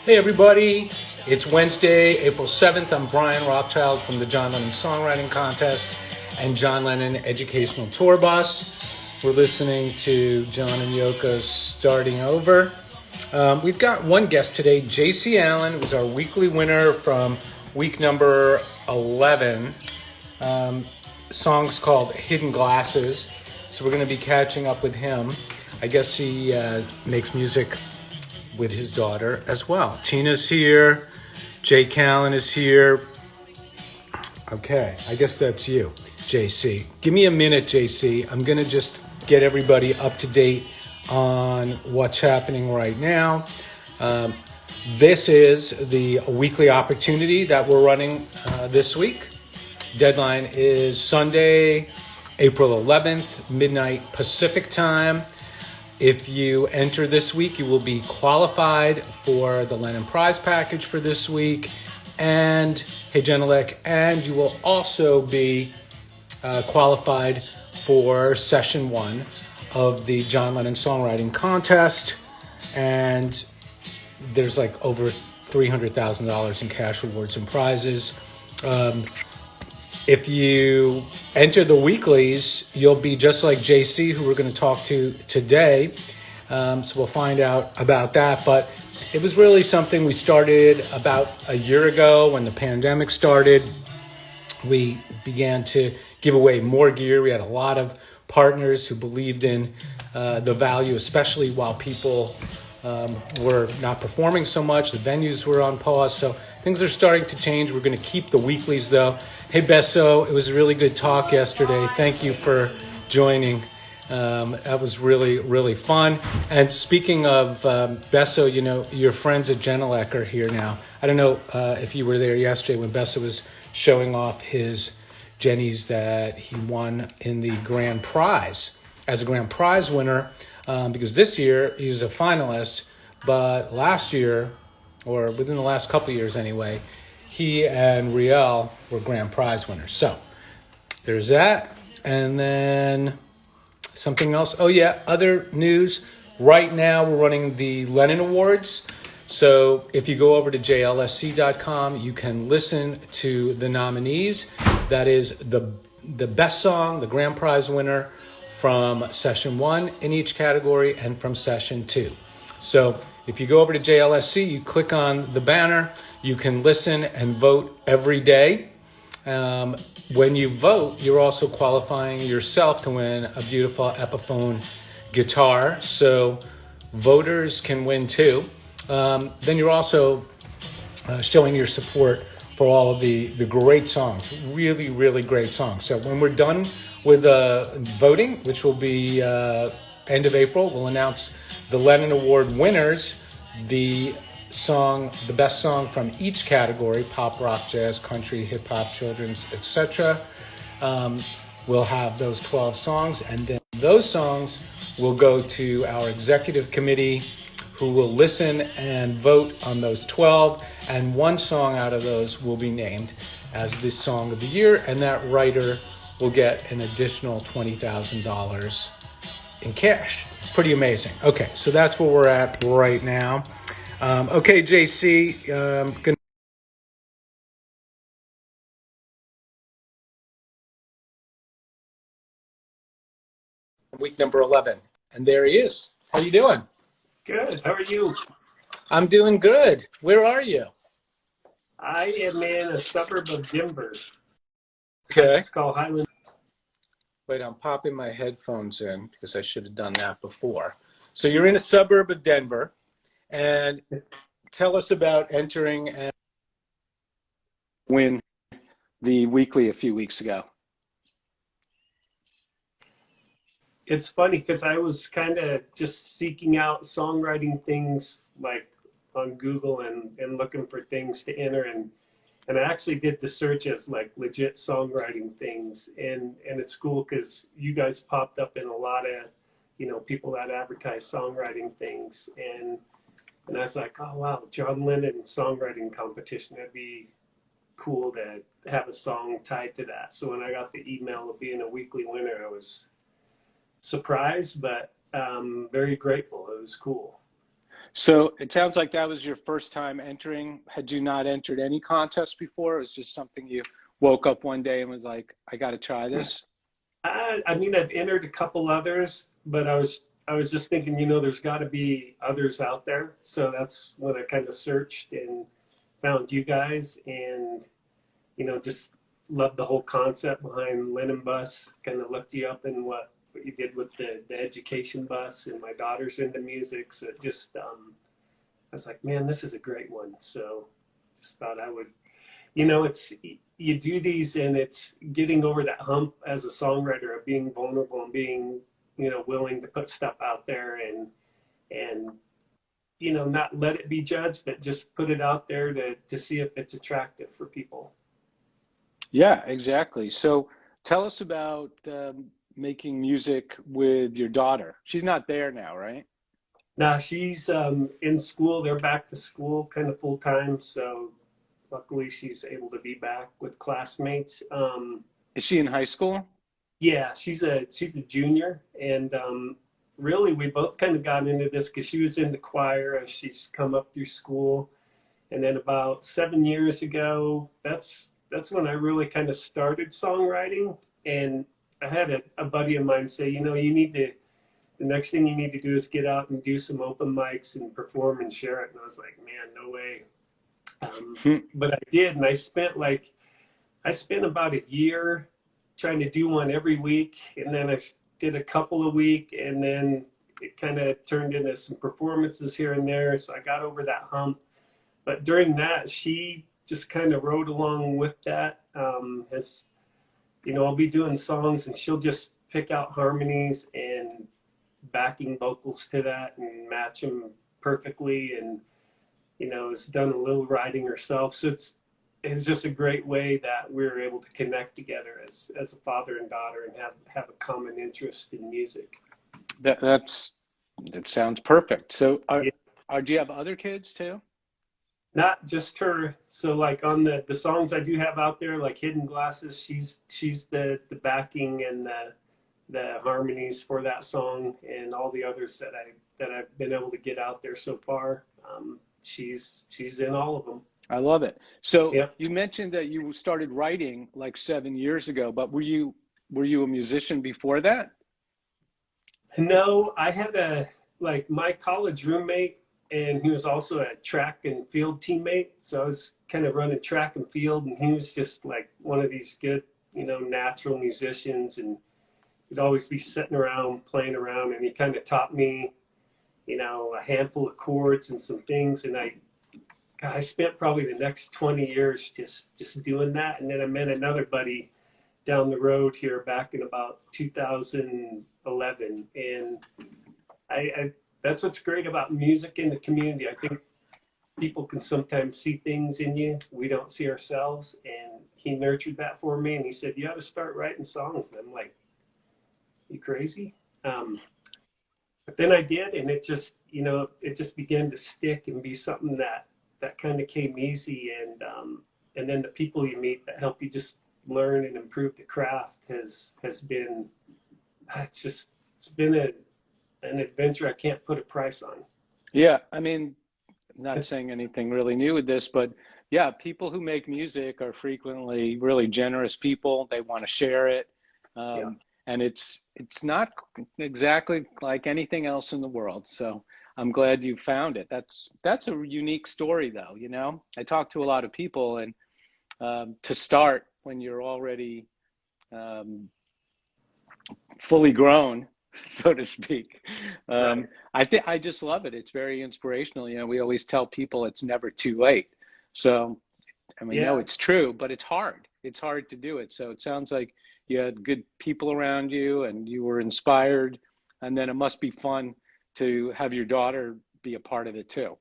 Hey everybody, it's Wednesday, April 7th. I'm Brian Rothschild from the John Lennon Songwriting Contest and John Lennon Educational Tour Bus. We're listening to John and Yoko's Starting Over. We've got one guest today, JC Allen, who's our weekly winner from week number 11. Song's called Hidden Glasses. So we're going to be catching up with him. I guess he makes music with his daughter as well. Tina's here. Jay Callan is here. Okay, I guess that's you, JC. Give me a minute, JC. I'm going to just get everybody up to date on what's happening right now. This is the weekly opportunity that we're running this week. Deadline is Sunday, April 11th, midnight Pacific time. If you enter this week, you will be qualified for the Lennon Prize package for this week and Hey Genelec, and you will also be qualified for session 1 of the John Lennon Songwriting Contest, and there's like over $300,000 in cash awards and prizes. If you enter the weeklies, you'll be just like JC, who we're going to talk to today. So we'll find out about that. But it was really something we started about a year ago when the pandemic started. We began to give away more gear. We had a lot of partners who believed in the value, especially while people were not performing so much. The venues were on pause. So things are starting to change. We're going to keep the weeklies, though. Hey, Besso, it was a really good talk yesterday. Thank you for joining. That was really, really fun. And speaking of Besso, you know, your friends at Genelec are here now. I don't know if you were there yesterday when Besso was showing off his Jennies that he won in the grand prize as a grand prize winner, because this year he was a finalist, but last year, or within the last couple of years anyway, he and Riel were grand prize winners. So there's that. And then something else. Oh yeah, other news. Right now we're running the Lennon Awards. So if you go over to jlsc.com, you can listen to the nominees. That is the best song, the grand prize winner from session 1 in each category and from session 2. So if you go over to JLSC, you click on the banner, you can listen and vote every day. When you vote, you're also qualifying yourself to win a beautiful Epiphone guitar. So voters can win too. Then you're also showing your support for all of the great songs, really, really great songs. So when we're done with voting, which will be end of April, we'll announce the Lennon Award winners, the best song from each category: pop, rock, jazz, country, hip hop, children's, etc. We'll have those 12 songs, and then those songs will go to our executive committee, who will listen and vote on those 12, and one song out of those will be named as the song of the year, and that writer will get an additional $20,000 in cash. Pretty amazing. Okay, so that's where we're at right now. Okay, JC, week number 11, and there he is. How you doing? Good. How are you? I'm doing good. Where are you? I am in a suburb of Denver. Okay. It's called Highland. Wait, I'm popping my headphones in because I should have done that before. So you're in a suburb of Denver, and tell us about entering and win the weekly a few weeks ago. It's funny because I was kind of just seeking out songwriting things like on Google and looking for things to enter, and I actually did the search as like legit songwriting things, and it's cool because you guys popped up in a lot of people that advertise songwriting things, and I was like, oh wow, John Lennon songwriting competition, that'd be cool to have a song tied to that. So when I got the email of being a weekly winner, I was surprised, but very grateful. It was cool. So it sounds like that was your first time entering. Had you not entered any contest before? It was just something you woke up one day and was like, I got to try this. I mean, I've entered a couple others, but I was just thinking, there's got to be others out there. So that's when I kind of searched and found you guys, and just loved the whole concept behind Lennon Bus. Kind of looked you up and what you did with the education bus, and my daughter's into music, so it just I was like, man, this is a great one. So just thought I would, it's you do these, and it's getting over that hump as a songwriter of being vulnerable and being willing to put stuff out there, and not let it be judged, but just put it out there to see if it's attractive for people. Yeah, exactly. So tell us about making music with your daughter. She's not there now, right? Now she's in school. They're back to school kind of full time, so luckily she's able to be back with classmates. Is she in high school? Yeah, she's a junior, and really we both kind of got into this because she was in the choir as she's come up through school, and then about 7 years ago, that's when I really kind of started songwriting. And I had a buddy of mine say, you need to, the next thing you need to do is get out and do some open mics and perform and share it. And I was like, man, no way. But I did, and I spent about a year trying to do one every week, and then I did a couple a week, and then it kind of turned into some performances here and there. So I got over that hump. But during that, she just kind of rode along with that. As I'll be doing songs, and she'll just pick out harmonies and backing vocals to that and match them perfectly. And has done a little writing herself. So it's just a great way that we're able to connect together as a father and daughter, and have a common interest in music. That sounds perfect. So Yeah. do you have other kids too? Not just her. So like on the songs I do have out there, like Hidden Glasses, she's the backing and the harmonies for that song, and all the others that I've been able to get out there so far. She's in all of them. I love it. So Yep. you mentioned that you started writing like 7 years ago, but were you a musician before that? No, I had my college roommate, and he was also a track and field teammate. So I was kind of running track and field, and he was just like one of these good, natural musicians, and he'd always be sitting around playing around, and he kind of taught me, a handful of chords and some things, and I spent probably the next 20 years just doing that. And then I met another buddy down the road here back in about 2011, and I that's what's great about music in the community. I think people can sometimes see things in you we don't see ourselves, and he nurtured that for me, and he said, you ought to start writing songs. And I'm like, you crazy? But then I did, and it just began to stick and be something that kind of came easy. And then the people you meet that help you just learn and improve the craft has been, it's been an adventure I can't put a price on. Yeah, I mean, not saying anything really new with this, but yeah, people who make music are frequently really generous people. They want to share it. Yeah. And it's not exactly like anything else in the world. So I'm glad you found it. That's a unique story, though. I talk to a lot of people, and to start when you're already fully grown, so to speak. Right. I just love it. It's very inspirational. We always tell people it's never too late. So, and we know it's true, but it's hard. It's hard to do it. So it sounds like you had good people around you, and you were inspired, and then it must be fun to have your daughter be a part of it too.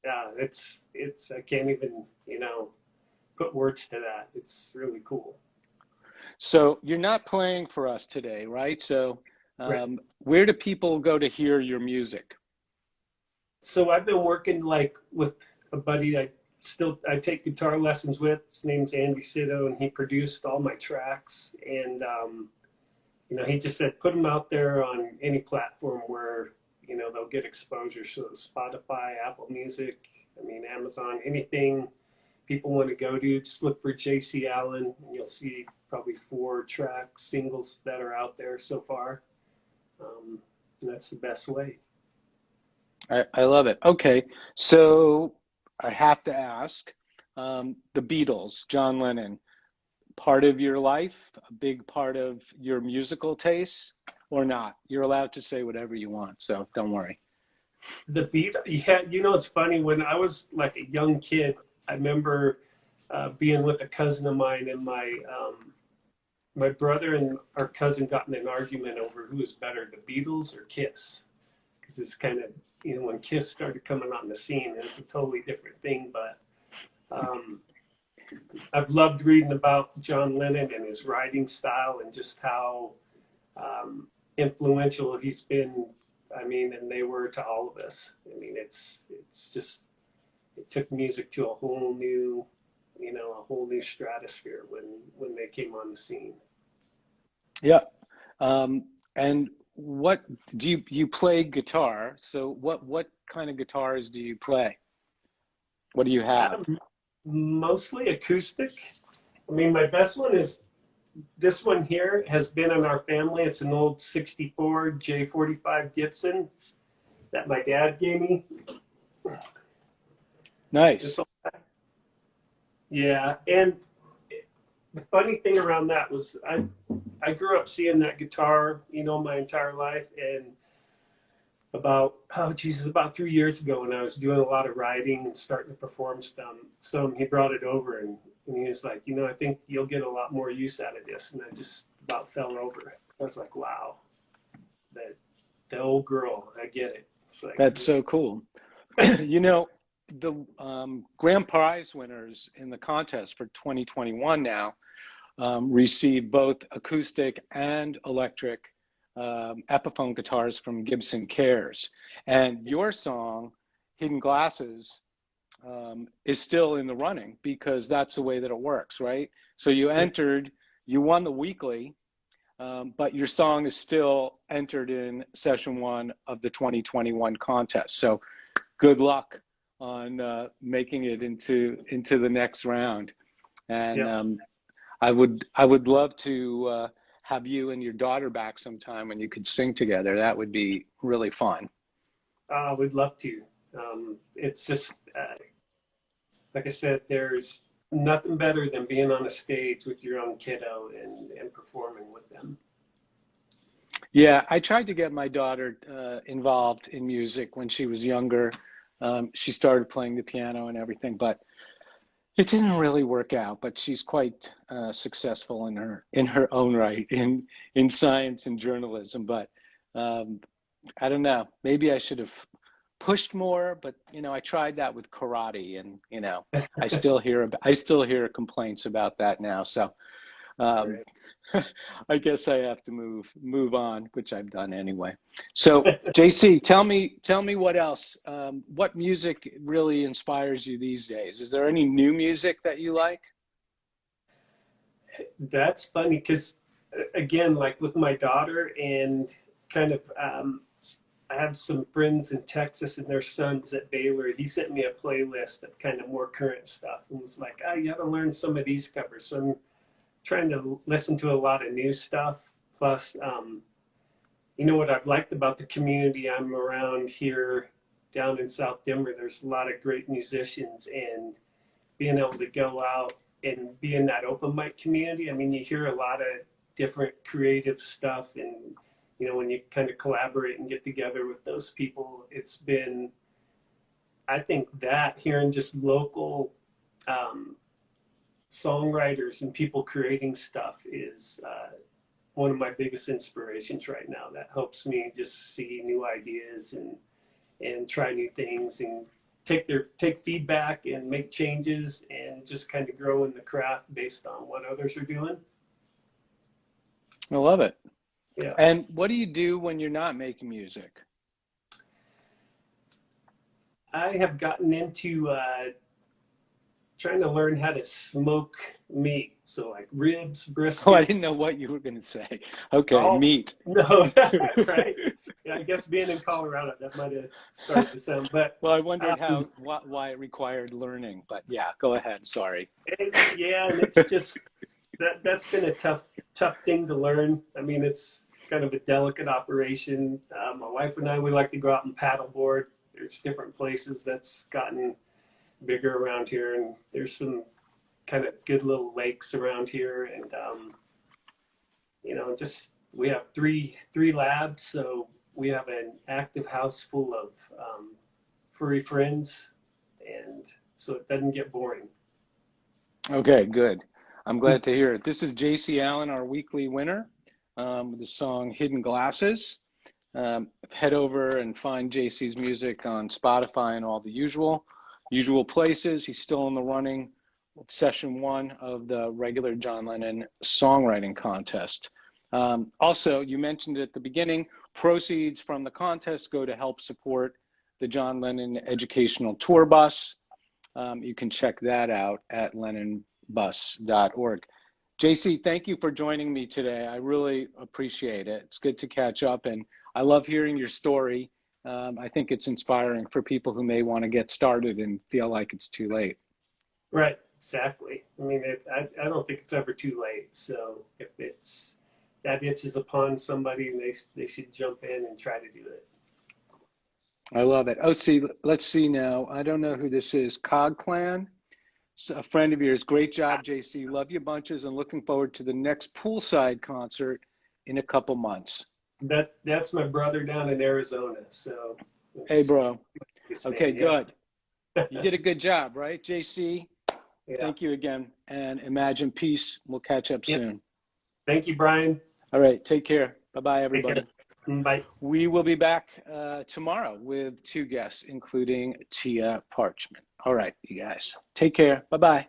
Yeah, it's I can't even put words to that. It's really cool. So you're not playing for us today, right? So Right. where do people go to hear your music? So I've been working with a buddy I take guitar lessons with. His name's Andy Sito, and he produced all my tracks. And he just said put them out there on any platform where you know, they'll get exposure. So Spotify, Apple Music, I mean, Amazon, anything people want to go to, just look for JC Allen, and you'll see probably 4-track singles that are out there so far. And that's the best way. I love it. Okay, so I have to ask, the Beatles, John Lennon, part of your life, a big part of your musical tastes, or not? You're allowed to say whatever you want, so don't worry. The beat, yeah, you know, it's funny. When I was like a young kid, I remember being with a cousin of mine, and my brother and our cousin got in an argument over who was better, the Beatles or Kiss, because it's kind of, you know, when Kiss started coming on the scene, it's a totally different thing. But I've loved reading about John Lennon and his writing style and just how influential he's been. I mean, and they were to all of us. I mean, it's just, it took music to a whole new, you know, a whole new stratosphere when they came on the scene. Yeah. And what do you play guitar? So what kind of guitars do you play? What do you have? Mostly acoustic. I mean, my best one is this one here, has been in our family. It's an old 64 J45 Gibson that my dad gave me. Nice. Yeah, and the funny thing around that was I grew up seeing that guitar, you know, my entire life, and about 3 years ago, when I was doing a lot of writing and starting to perform some he brought it over, and he was like, you know, I think you'll get a lot more use out of this, and I just about fell over. I was like, wow, the old girl, I get it. It's like, That's so cool. You know, the grand prize winners in the contest for 2021 now receive both acoustic and electric Epiphone guitars from Gibson Cares. And your song, Hidden Glasses, is still in the running because that's the way that it works, right? So you won the weekly, but your song is still entered in session 1 of the 2021 contest. So good luck on making it into the next round. And yeah. I would love to have you and your daughter back sometime when you could sing together. That would be really fun. We'd love to. It's just, like I said, there's nothing better than being on a stage with your own kiddo and performing with them. Yeah, I tried to get my daughter involved in music when she was younger. She started playing the piano and everything, but it didn't really work out. But she's quite successful in her own right in science and journalism. But I don't know. Maybe I should have pushed more. But you know, I tried that with karate, and you know, I still hear complaints about that now. So Right. I guess I have to move on, which I've done anyway. So JC, tell me what else. What music really inspires you these days? Is there any new music that you like? That's funny because, again, like with my daughter and kind of, I have some friends in Texas and their sons at Baylor. He sent me a playlist of kind of more current stuff and was like, oh, you got to learn some of these covers. So I'm trying to listen to a lot of new stuff. Plus, you know what I've liked about the community I'm around here down in South Denver, there's a lot of great musicians, and being able to go out and be in that open mic community. I mean, you hear a lot of different creative stuff, and you know, when you kind of collaborate and get together with those people, it's been, I think that hearing just local songwriters and people creating stuff is one of my biggest inspirations right now. That helps me just see new ideas and try new things and take feedback and make changes and just kind of grow in the craft based on what others are doing. I love it. Yeah. And what do you do when you're not making music? I have gotten into trying to learn how to smoke meat. So like ribs, briskets. Oh, I didn't know what you were going to say. Okay, Oh, meat. no, right? Yeah, I guess being in Colorado, that might have started to sound. But Well, I wondered why it required learning, but yeah, go ahead. Sorry. yeah, and it's just that's been a tough thing to learn. I mean, it's kind of a delicate operation. My wife and I, we like to go out and paddleboard. There's different places that's gotten bigger around here, and there's some kind of good little lakes around here, and just we have three labs, so we have an active house full of furry friends, and so it doesn't get boring. Okay, good. I'm glad to hear it. This is JC Allen, our weekly winner, with the song Hidden Glasses. Head over and find JC's music on Spotify and all the usual places. He's still in the running, session 1 of the regular John Lennon songwriting contest. Also, you mentioned at the beginning, proceeds from the contest go to help support the John Lennon Educational Tour Bus. You can check that out at lennonbus.org. JC, thank you for joining me today. I really appreciate it. It's good to catch up, and I love hearing your story. I think it's inspiring for people who may want to get started and feel like it's too late. Right, exactly. I mean, I don't think it's ever too late. So if that itch is upon somebody, they should jump in and try to do it. I love it. Oh, see, let's see now. I don't know who this is. Cog Clan, a friend of yours. Great job, JC. Love you bunches, and looking forward to the next poolside concert in a couple months. That's my brother down in Arizona. So hey, bro. Okay, yeah. good. You did a good job, right, JC? Yeah. Thank you again, and imagine peace. We'll catch up soon. Thank you, Brian. All right, take care. Bye-bye, everybody. Bye. We will be back tomorrow with 2 guests, including Tia Parchment. All right, you guys. Take care. Bye-bye.